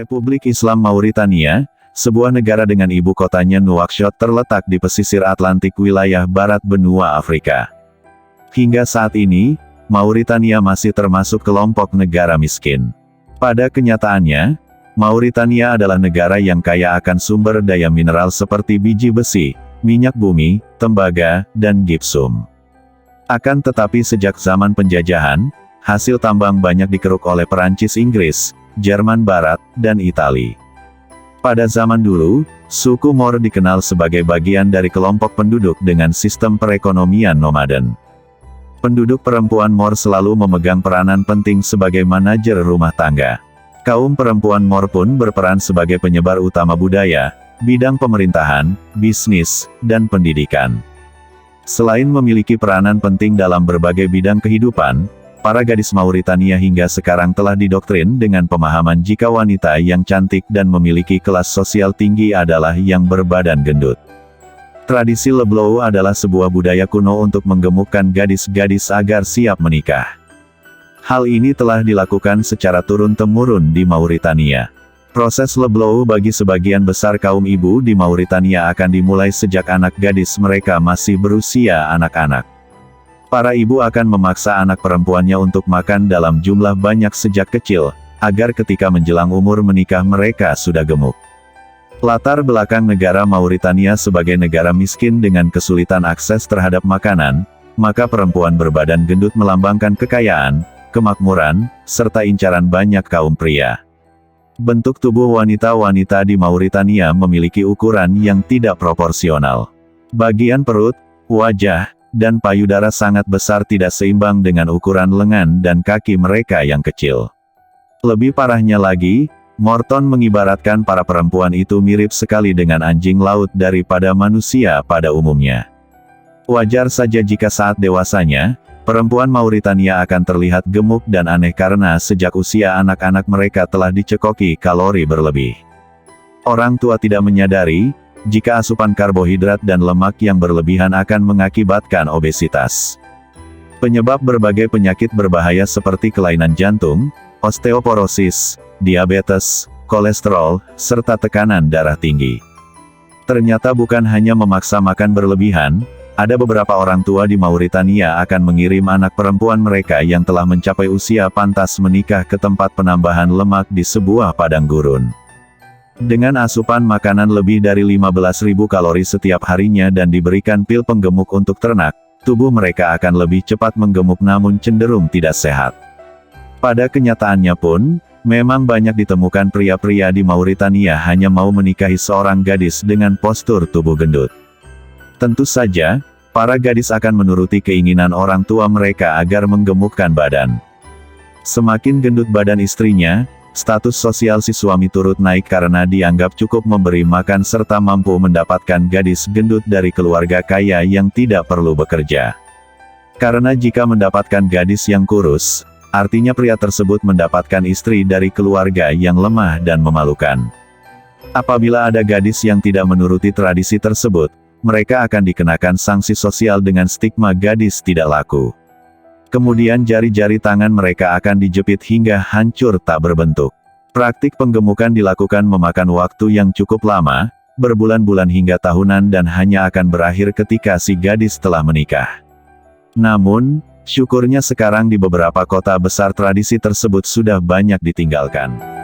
Republik Islam Mauritania, sebuah negara dengan ibu kotanya Nouakchott terletak di pesisir Atlantik wilayah barat benua Afrika. Hingga saat ini, Mauritania masih termasuk kelompok negara miskin. Pada kenyataannya, Mauritania adalah negara yang kaya akan sumber daya mineral seperti biji besi, minyak bumi, tembaga, dan gipsum. Akan tetapi sejak zaman penjajahan, hasil tambang banyak dikeruk oleh Perancis, Inggris, Jerman Barat, dan Italia. Pada zaman dulu, suku Mor dikenal sebagai bagian dari kelompok penduduk dengan sistem perekonomian nomaden. Penduduk perempuan Mor selalu memegang peranan penting sebagai manajer rumah tangga. Kaum perempuan Mor pun berperan sebagai penyebar utama budaya, bidang pemerintahan, bisnis, dan pendidikan. Selain memiliki peranan penting dalam berbagai bidang kehidupan, para gadis Mauritania hingga sekarang telah didoktrin dengan pemahaman jika wanita yang cantik dan memiliki kelas sosial tinggi adalah yang berbadan gendut. Tradisi Leblow adalah sebuah budaya kuno untuk menggemukkan gadis-gadis agar siap menikah. Hal ini telah dilakukan secara turun-temurun di Mauritania. Proses Leblow bagi sebagian besar kaum ibu di Mauritania akan dimulai sejak anak gadis mereka masih berusia anak-anak. Para ibu akan memaksa anak perempuannya untuk makan dalam jumlah banyak sejak kecil, agar ketika menjelang umur menikah mereka sudah gemuk. Latar belakang negara Mauritania sebagai negara miskin dengan kesulitan akses terhadap makanan, maka perempuan berbadan gendut melambangkan kekayaan, kemakmuran, serta incaran banyak kaum pria. Bentuk tubuh wanita-wanita di Mauritania memiliki ukuran yang tidak proporsional. Bagian perut, wajah, dan payudara sangat besar tidak seimbang dengan ukuran lengan dan kaki mereka yang kecil. Lebih parahnya lagi, Morton mengibaratkan para perempuan itu mirip sekali dengan anjing laut daripada manusia pada umumnya. Wajar saja jika saat dewasanya, perempuan Mauritania akan terlihat gemuk dan aneh karena sejak usia anak-anak mereka telah dicekoki kalori berlebih. Orang tua tidak menyadari, jika asupan karbohidrat dan lemak yang berlebihan akan mengakibatkan obesitas. Penyebab berbagai penyakit berbahaya seperti kelainan jantung, osteoporosis, diabetes, kolesterol, serta tekanan darah tinggi. Ternyata bukan hanya memaksa makan berlebihan, ada beberapa orang tua di Mauritania akan mengirim anak perempuan mereka yang telah mencapai usia pantas menikah ke tempat penambahan lemak di sebuah padang gurun. Dengan asupan makanan lebih dari 15.000 kalori setiap harinya dan diberikan pil penggemuk untuk ternak, tubuh mereka akan lebih cepat menggemuk namun cenderung tidak sehat. Pada kenyataannya pun, memang banyak ditemukan pria-pria di Mauritania hanya mau menikahi seorang gadis dengan postur tubuh gendut. Tentu saja, para gadis akan menuruti keinginan orang tua mereka agar menggemukkan badan. Semakin gendut badan istrinya, status sosial si suami turut naik karena dianggap cukup memberi makan serta mampu mendapatkan gadis gendut dari keluarga kaya yang tidak perlu bekerja. Karena jika mendapatkan gadis yang kurus, artinya pria tersebut mendapatkan istri dari keluarga yang lemah dan memalukan. Apabila ada gadis yang tidak menuruti tradisi tersebut, mereka akan dikenakan sanksi sosial dengan stigma gadis tidak laku. Kemudian jari-jari tangan mereka akan dijepit hingga hancur tak berbentuk. Praktik penggemukan dilakukan memakan waktu yang cukup lama, berbulan-bulan hingga tahunan dan hanya akan berakhir ketika si gadis telah menikah. Namun, syukurnya sekarang di beberapa kota besar tradisi tersebut sudah banyak ditinggalkan.